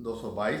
222,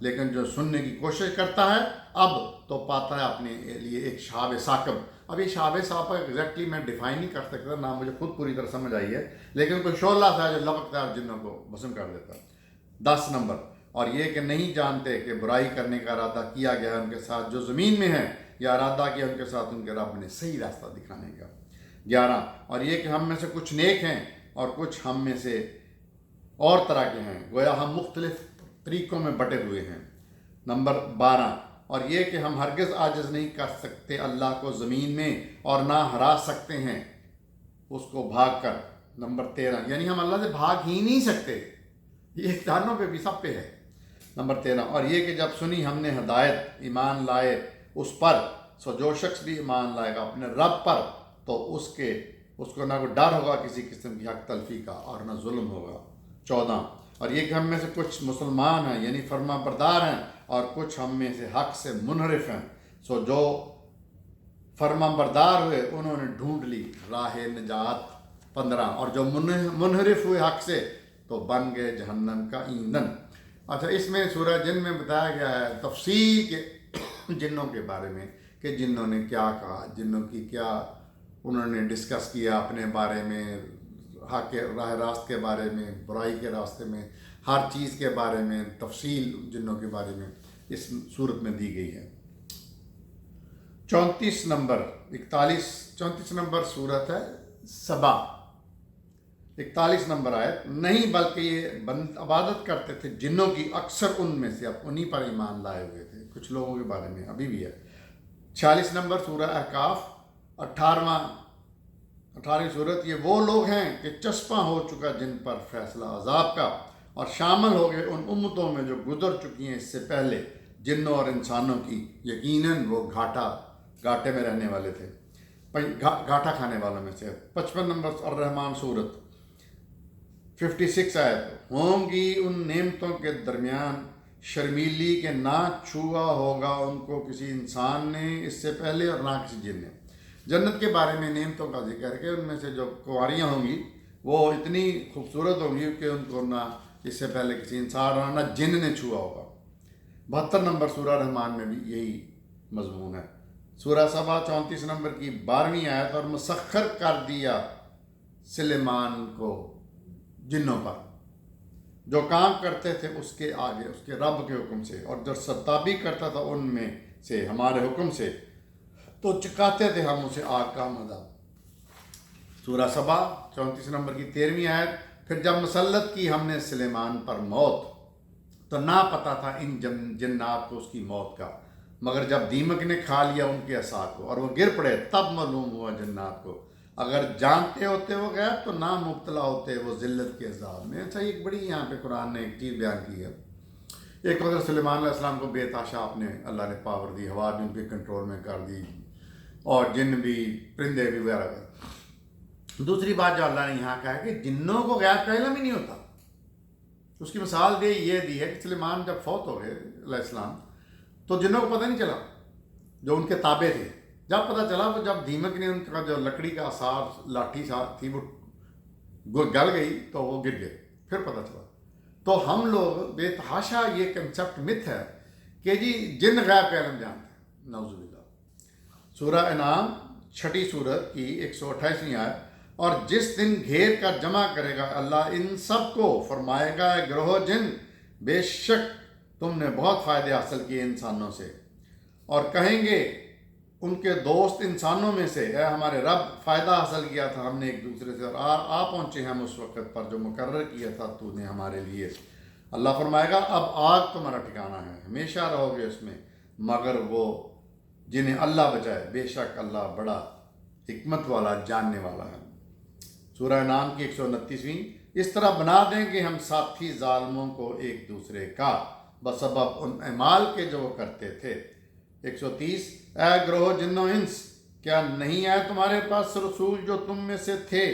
لیکن جو سننے کی کوشش کرتا ہے اب تو پاتا ہے اپنے لیے ایک شہاب ثاقب. اب یہ شہاب ثاقب ایگزیکٹلی میں ڈیفائن نہیں کر سکتا، نہ مجھے خود پوری طرح سمجھ آئی ہے، لیکن کوئی شعلہ تھا جو لپکتا ہے اور جنوں کو بسم کر دیتا. 10 نمبر، اور یہ کہ نہیں جانتے کہ برائی کرنے کا ارادہ کیا گیا ہے ان کے ساتھ جو زمین میں ہیں، یا ارادہ کیا ان کے ساتھ ان کے رب نے صحیح راستہ دکھانے کا. 11، اور یہ کہ ہم میں سے کچھ نیک ہیں اور کچھ ہم میں سے اور طرح کے ہیں، گویا ہم مختلف طریقوں میں بٹے ہوئے ہیں. نمبر 12، اور یہ کہ ہم ہرگز عاجز نہیں کر سکتے اللہ کو زمین میں اور نہ ہرا سکتے ہیں اس کو بھاگ کر. نمبر 13، یعنی ہم اللہ سے بھاگ ہی نہیں سکتے، یہ اختیاروں پہ بھی سب پہ ہے. نمبر 13، اور یہ کہ جب سنی ہم نے ہدایت ایمان لائے اس پر، سو جو شخص بھی ایمان لائے گا اپنے رب پر تو اس کو نہ کوئی ڈر ہوگا کسی قسم کی حق تلفی کا اور نہ ظلم ہوگا. 14، اور یہ کہ ہم میں سے کچھ مسلمان ہیں یعنی فرما بردار ہیں اور کچھ ہم میں سے حق سے منحرف ہیں، سو جو فرما بردار ہوئے انہوں نے ڈھونڈ لی راہ نجات. 15، اور جو منحرف ہوئے حق سے تو بن گئے جہنم کا ایندھن. اچھا، اس میں سورہ جن میں بتایا گیا ہے تفصیل کے جنوں کے بارے میں کہ جنوں نے کیا کہا، جنوں کی کیا انہوں نے ڈسکس کیا اپنے بارے میں، حق کے راہ راست کے بارے میں، برائی کے راستے میں، ہر چیز کے بارے میں تفصیل جنوں کے بارے میں اس صورت میں دی گئی ہے. 34 نمبر صورت ہے سبا. 41 نمبر آیت، نہیں بلکہ یہ عبادت کرتے تھے جنوں کی اکثر ان میں سے اب انہی پر ایمان لائے ہوئے تھے، کچھ لوگوں کے بارے میں ابھی بھی ہے. 46 نمبر سورہ احقاف. 18ویں صورت، یہ وہ لوگ ہیں کہ چسپاں ہو چکا جن پر فیصلہ عذاب کا، اور شامل ہو گئے ان امتوں میں جو گزر چکی ہیں اس سے پہلے، جنوں اور انسانوں کی، یقیناً وہ گھاٹے میں رہنے والے تھے، گھاٹا کھانے والوں میں سے. 55 نمبر الرحمن صورت. 56 آیت، ہوں گی ان نعمتوں کے درمیان شرمیلی کے نہ چھوا ہوگا ان کو کسی انسان نے اس سے پہلے اور نہ کسی جن نے. جنت کے بارے میں نعمتوں کا ذکر کہ ان میں سے جو کنواریاں ہوں گی وہ اتنی خوبصورت ہوں گی کہ ان کو نہ اس سے پہلے کسی انسان اور نہ جن نے چھوا ہوگا. 72 نمبر سورہ رحمان میں بھی یہی مضمون ہے. سورہ سبا 34 نمبر کی 12ویں آیت، اور مسخر کر دیا سلیمان کو جنوں پر جو کام کرتے تھے اس کے آگے اس کے رب کے حکم سے، اور جو ستابی کرتا تھا ان میں سے ہمارے حکم سے تو چکاتے تھے ہم اسے آگ کا مزہ. سورہ سبا 34 نمبر کی 13ویں آیت، پھر جب مسلط کی ہم نے سلیمان پر موت تو نہ پتا تھا ان جنات کو اس کی موت کا، مگر جب دیمک نے کھا لیا ان کے عصا کو اور وہ گر پڑے تب معلوم ہوا جنات کو، اگر جانتے ہوتے وہ غیب تو نہ مبتلا ہوتے وہ ذلت کے عذاب میں. اچھا، ایک بڑی یہاں پہ قرآن نے ایک چیز بیان کی ہے. ایک وقت سلیمان علیہ السلام کو بے تحاشا اللہ نے پاور دی، ہوا بھی ان کے کنٹرول میں کر دی اور جن بھی، پرندے بھی وغیرہ. دوسری بات جو اللہ نے یہاں کہا ہے کہ جنوں کو غیب کا علم ہی نہیں ہوتا. اس کی مثال یہ دی ہے کہ سلیمان جب فوت ہو گئے علیہ السلام تو جنوں کو پتہ نہیں چلا جو ان کے تابع تھے. جب پتہ چلا وہ جب دیمک نے ان کا جو لکڑی کا آثار لاٹھی تھی وہ گل گئی تو وہ گر گئے، پھر پتہ چلا. تو ہم لوگ بے تحاشا یہ کنسپٹ مت ہے کہ جی جن غیب کا علم جانتے ہیں، نعوذ باللہ. سورہ انعام 6 سورت کی 128ویں آیت، اور جس دن گھیر کر جمع کرے گا اللہ ان سب کو، فرمائے گا اے گروہ جن، بے شک تم نے بہت فائدے حاصل کیے انسانوں سے، اور کہیں گے ان کے دوست انسانوں میں سے، اے ہمارے رب فائدہ حاصل کیا تھا ہم نے ایک دوسرے سے، اور آ پہنچے ہم اس وقت پر جو مقرر کیا تھا تو نے ہمارے لیے. اللہ فرمائے گا اب آگ تمہارا ٹھکانہ ہے، ہمیشہ رہو گے اس میں، مگر وہ جنہیں اللہ بچائے، بے شک اللہ بڑا حکمت والا جاننے والا ہے. سورہ انعام کی 129ویں، اس طرح بنا دیں کہ ہم ساتھی ظالموں کو ایک دوسرے کا بسبب ان اعمال کے جو وہ کرتے تھے. 130، اے گروہ جن و انس، کیا نہیں آئے تمہارے پاس رسول جو تم میں سے تھے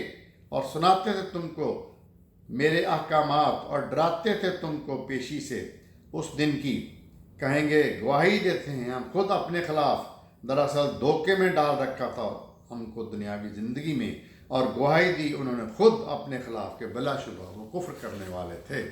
اور سناتے تھے تم کو میرے احکامات اور ڈراتے تھے تم کو پیشی سے اس دن کی. کہیں گے گواہی دیتے ہیں ہم خود اپنے خلاف، دراصل دھوکے میں ڈال رکھا تھا ہم کو دنیاوی زندگی میں، اور گواہی دی انہوں نے خود اپنے خلاف کے بلا شبہ وہ کفر کرنے والے تھے.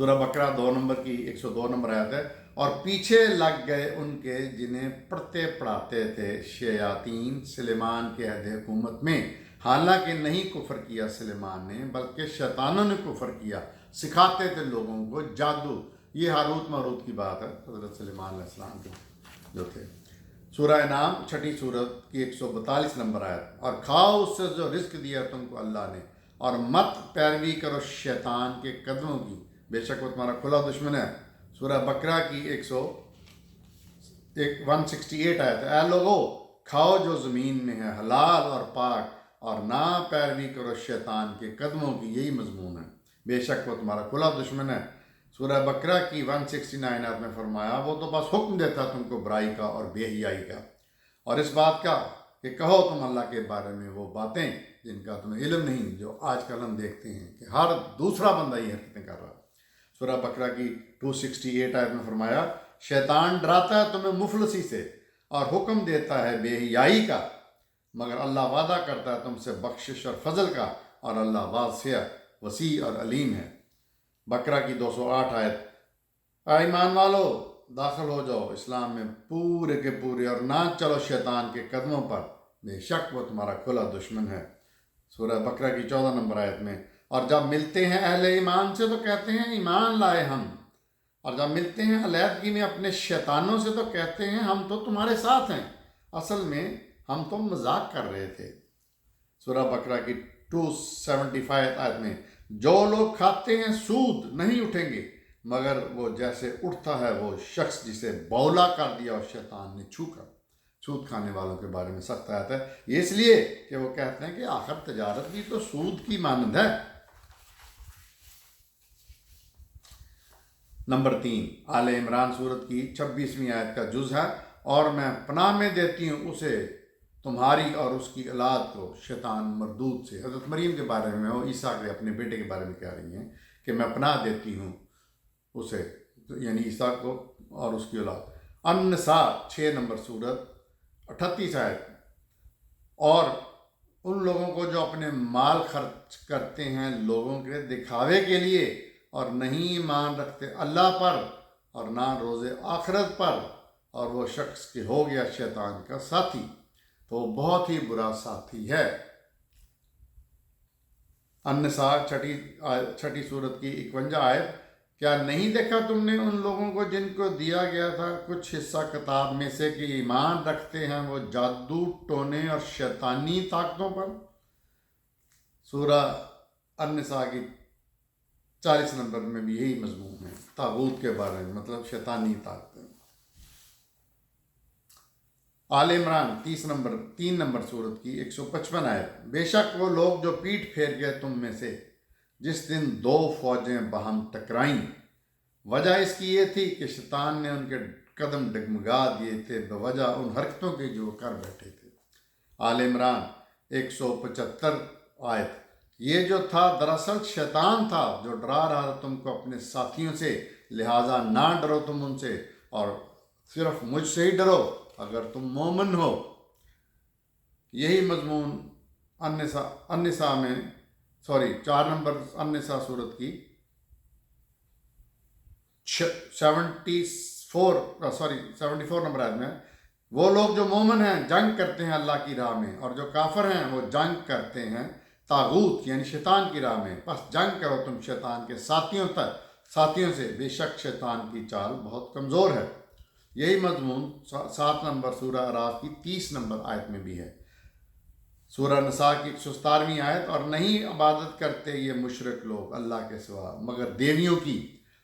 سورہ بقرہ 2 نمبر کی 102 نمبر آیت ہے، اور پیچھے لگ گئے ان کے جنہیں پڑھتے پڑھاتے تھے شیاطین سلیمان کے عہد حکومت میں، حالانکہ نہیں کفر کیا سلیمان نے بلکہ شیطانوں نے کفر کیا، سکھاتے تھے لوگوں کو جادو۔ یہ ہاروت ماروت کی بات ہے، حضرت سلیمان علیہ السلام کے جو تھے۔ سورہ انعام 6 سورت کی 142 نمبر آیت، اور کھاؤ اس سے جو رزق دیا تم کو اللہ نے، اور مت پیروی کرو شیطان کے قدموں کی، بے شک وہ تمہارا کھلا دشمن ہے۔ سورہ بقرہ کی 168 آیت، اے لوگو کھاؤ جو زمین میں ہے حلال اور پاک، اور نہ پیروی کرو شیطان کے قدموں کی، یہی مضمون ہے، بے شک وہ تمہارا کھلا دشمن ہے۔ سورہ بقرہ کی 169 آیت میں فرمایا، وہ تو بس حکم دیتا تم کو برائی کا اور بے حیائی کا، اور اس بات کا کہ کہو تم اللہ کے بارے میں وہ باتیں جن کا تمہیں علم نہیں، جو آج کل ہم دیکھتے ہیں کہ ہر دوسرا بندہ یہ حرکتیں کر رہا ہے۔ سورہ بقرہ کی 268 آیت میں فرمایا، شیطان ڈراتا ہے تمہیں مفلسی سے اور حکم دیتا ہے بے حیائی کا، مگر اللہ وعدہ کرتا ہے تم سے بخشش اور فضل کا، اور اللہ واسع وسیع اور علیم ہے۔ بقرہ کی 208 آیت، اے ایمان والو داخل ہو جاؤ اسلام میں پورے کے پورے، اور نہ چلو شیطان کے قدموں پر، بے شک وہ تمہارا کھلا دشمن ہے۔ سورہ بقرہ کی 14 نمبر آیت میں، اور جب ملتے ہیں اہل ایمان سے تو کہتے ہیں ایمان لائے ہم، اور جب ملتے ہیں علیحدگی میں اپنے شیطانوں سے تو کہتے ہیں ہم تو تمہارے ساتھ ہیں، اصل میں ہم تو مذاق کر رہے تھے۔ سورہ بقرہ کی 275 آیت میں، جو لوگ کھاتے ہیں سود نہیں اٹھیں گے مگر وہ جیسے اٹھتا ہے وہ شخص جسے بولا کر دیا اور شیطان نے چھو کر۔ سود کھانے والوں کے بارے میں سخت آیت ہے، یہ اس لیے کہ وہ کہتے ہیں کہ آخر تجارت بھی تو سود کی مانند ہے۔ نمبر 3، آل عمران سورت کی 26ویں آیت کا جز ہے، اور میں پناہ میں دیتی ہوں اسے تمہاری اور اس کی اولاد کو شیطان مردود سے۔ حضرت مریم کے بارے میں، وہ عیسیٰ کے اپنے بیٹے کے بارے میں کہہ رہی ہیں کہ میں پناہ دیتی ہوں اسے، یعنی عیسیٰ کو اور اس کی اولاد۔ النساء 6 نمبر سورت 38 آیت، اور ان لوگوں کو جو اپنے مال خرچ کرتے ہیں لوگوں کے دکھاوے کے لیے، اور نہیں ایمان رکھتے اللہ پر اور نہ روز آخرت پر، اور وہ شخص کہ ہو گیا شیطان کا ساتھی تو وہ بہت ہی برا ساتھی ہے۔ النساء 6 سورت کی 51 آیت، کیا نہیں دیکھا تم نے ان لوگوں کو جن کو دیا گیا تھا کچھ حصہ کتاب میں سے کہ ایمان رکھتے ہیں وہ جادو ٹونے اور شیطانی طاقتوں پر؟ سورہ النساء کی 40 نمبر میں بھی یہی مضمون ہے، طاغوت کے بارے میں، مطلب شیطانی طاقتیں۔ آل عمران 3 نمبر سورت کی 155 آیت، بے شک وہ لوگ جو پیٹھ پھیر گئے تم میں سے جس دن 2 فوجیں باہم ٹکرائیں، وجہ اس کی یہ تھی کہ شیطان نے ان کے قدم ڈگمگا دیے تھے بوجہ ان حرکتوں کے جو کر بیٹھے تھے۔ آل عمران 175 آیت، یہ جو تھا دراصل شیطان تھا جو ڈرا رہا تھا تم کو اپنے ساتھیوں سے، لہٰذا نہ ڈرو تم ان سے، اور صرف مجھ سے ہی ڈرو اگر تم مومن ہو۔ یہی مضمون النساء میں 4 نمبر النساء سورت کی 74 نمبر آیت میں، وہ لوگ جو مومن ہیں جنگ کرتے ہیں اللہ کی راہ میں، اور جو کافر ہیں وہ جنگ کرتے ہیں طاغوت یعنی شیطان کی راہ میں، پس جنگ کرو تم شیطان کے ساتھیوں سے، بے شک شیطان کی چال بہت کمزور ہے۔ یہی مضمون 7 نمبر سورہ اعراف کی 30 نمبر آیت میں بھی ہے۔ سورہ نساء کی 117ویں آیت، اور نہیں عبادت کرتے یہ مشرک لوگ اللہ کے سوا مگر دیویوں کی،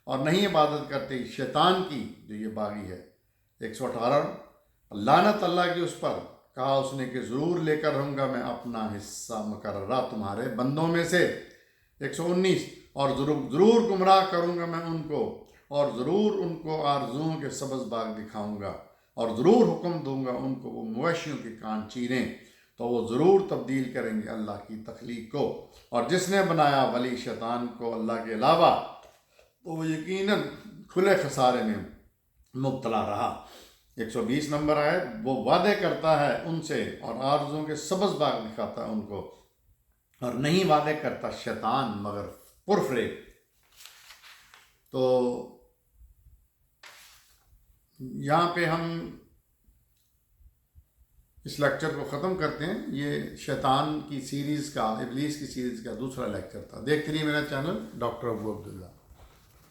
اور نہیں عبادت کرتے شیطان کی جو یہ باغی ہے۔ 118، لعنت اللہ کی اس پر، کہا اس نے کہ ضرور لے کر رہوں گا میں اپنا حصہ مقررہ تمہارے بندوں میں سے۔ 119، اور ضرور گمراہ کروں گا میں ان کو، اور ضرور ان کو آرزوؤں کے سبز باغ دکھاؤں گا، اور ضرور حکم دوں گا ان کو وہ مویشیوں کے کان چیریں، تو وہ ضرور تبدیل کریں گے اللہ کی تخلیق کو، اور جس نے بنایا ولی شیطان کو اللہ کے علاوہ تو وہ یقیناً کھلے خسارے میں مبتلا رہا۔ 120 نمبر آیت، وہ وعدے کرتا ہے ان سے اور آرزوؤں کے سبز باغ دکھاتا ہے ان کو، اور نہیں وعدے کرتا شیطان مگر پرفریب۔ تو یہاں پہ ہم اس لیکچر کو ختم کرتے ہیں. یہ شیطان کی سیریز کا، ابلیس کی سیریز کا دوسرا لیکچر تھا. دیکھتے رہیے میرا چینل ڈاکٹر ابو عبداللہ.